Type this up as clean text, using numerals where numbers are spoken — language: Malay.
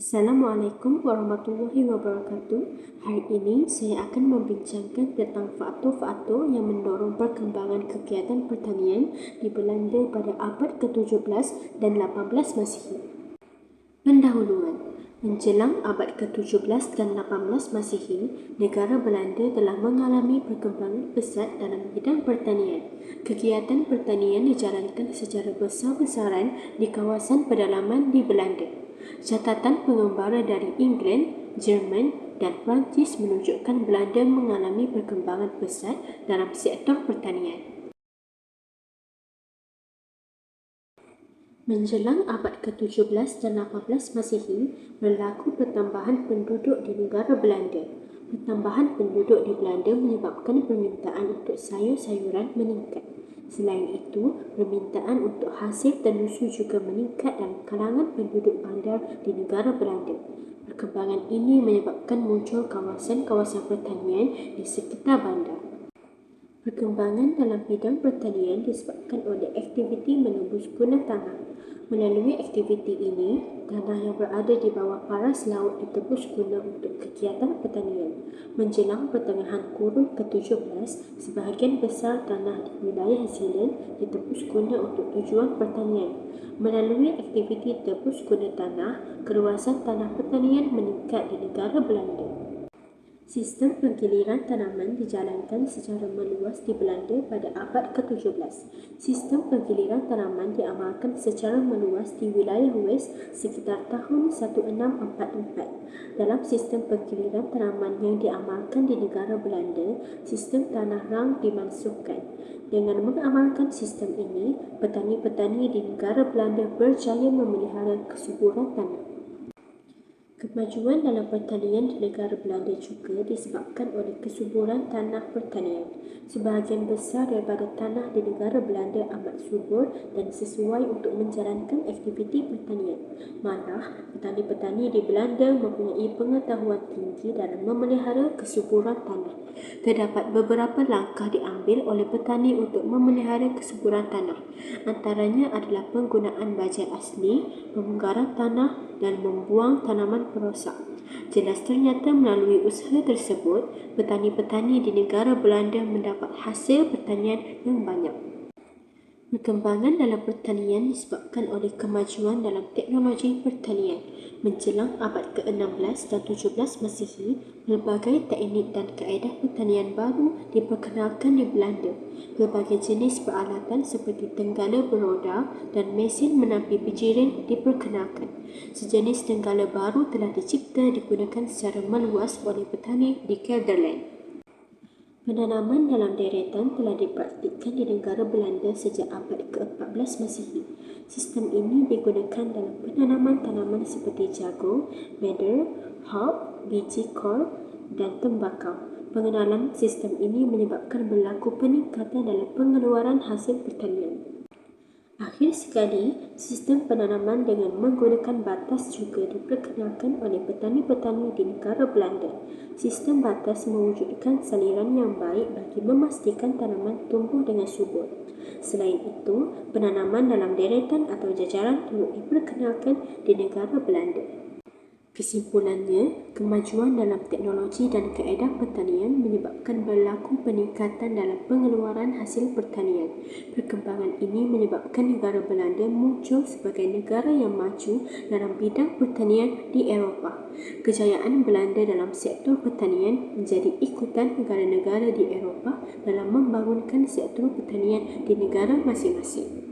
Assalamualaikum warahmatullahi wabarakatuh. Hari ini saya akan membincangkan tentang faktor-faktor yang mendorong perkembangan kegiatan pertanian di Belanda pada abad ke-17 dan 18 Masihi. Pendahuluan. Menjelang abad ke-17 dan 18 Masihi, negara Belanda telah mengalami perkembangan pesat dalam bidang pertanian. Kegiatan pertanian dijalankan secara besar-besaran di kawasan pedalaman di Belanda. Catatan pengembara dari England, Jerman dan Perancis menunjukkan Belanda mengalami perkembangan pesat dalam sektor pertanian. Menjelang abad ke-17 dan 18 Masihi, berlaku pertambahan penduduk di negara Belanda. Pertambahan penduduk di Belanda menyebabkan permintaan untuk sayur-sayuran meningkat. Selain itu, permintaan untuk hasil tenusu juga meningkat dalam kalangan penduduk bandar di negara Belanda. Perkembangan ini menyebabkan muncul kawasan-kawasan pertanian di sekitar bandar. Perkembangan dalam bidang pertanian disebabkan oleh aktiviti menembus guna tanah. Melalui aktiviti ini, tanah yang berada di bawah paras laut ditebus guna untuk kegiatan pertanian. Menjelang pertengahan kurun ke-17, sebahagian besar tanah di wilayah Zeeland ditebus guna untuk tujuan pertanian. Melalui aktiviti tebus guna tanah, keluasan tanah pertanian meningkat di negara Belanda. Sistem penggiliran tanaman dijalankan secara meluas di Belanda pada abad ke-17. Sistem penggiliran tanaman diamalkan secara meluas di wilayah West sekitar tahun 1644. Dalam sistem penggiliran tanaman yang diamalkan di negara Belanda, sistem tanah rang dimansuhkan. Dengan mengamalkan sistem ini, petani-petani di negara Belanda berjaya memelihara kesuburan tanah. Kemajuan dalam pertanian di negara Belanda juga disebabkan oleh kesuburan tanah pertanian. Sebahagian besar daripada tanah di negara Belanda amat subur dan sesuai untuk menjalankan aktiviti pertanian. Malah, petani-petani di Belanda mempunyai pengetahuan tinggi dalam memelihara kesuburan tanah. Terdapat beberapa langkah diambil oleh petani untuk memelihara kesuburan tanah. Antaranya adalah penggunaan baja asli, pemunggaran tanah dan membuang tanaman perosak. Jelas ternyata melalui usaha tersebut, petani-petani di negara Belanda mendapat hasil pertanian yang banyak. Perkembangan dalam pertanian disebabkan oleh kemajuan dalam teknologi pertanian. Menjelang abad ke-16 dan 17 Masihi, pelbagai teknik dan kaedah pertanian baru diperkenalkan di Belanda. Pelbagai jenis peralatan seperti tenggala beroda dan mesin menampi bijiran diperkenalkan. Sejenis tenggala baru telah dicipta digunakan secara meluas oleh petani di Gelderland. Penanaman dalam deretan telah dipraktikkan di negara Belanda sejak abad ke-14 Masihi. Sistem ini digunakan dalam penanaman tanaman seperti jagung, madder, hop, biji kol dan tembakau. Pengenalan sistem ini menyebabkan berlaku peningkatan dalam pengeluaran hasil pertanian. Akhir sekali, sistem penanaman dengan menggunakan batas juga diperkenalkan oleh petani-petani di negara Belanda. Sistem batas mewujudkan saliran yang baik bagi memastikan tanaman tumbuh dengan subur. Selain itu, penanaman dalam deretan atau jajaran turut diperkenalkan di negara Belanda. Kesimpulannya, kemajuan dalam teknologi dan kaedah pertanian menyebabkan berlaku peningkatan dalam pengeluaran hasil pertanian. Perkembangan ini menyebabkan negara Belanda muncul sebagai negara yang maju dalam bidang pertanian di Eropah. Kejayaan Belanda dalam sektor pertanian menjadi ikutan negara-negara di Eropah dalam membangunkan sektor pertanian di negara masing-masing.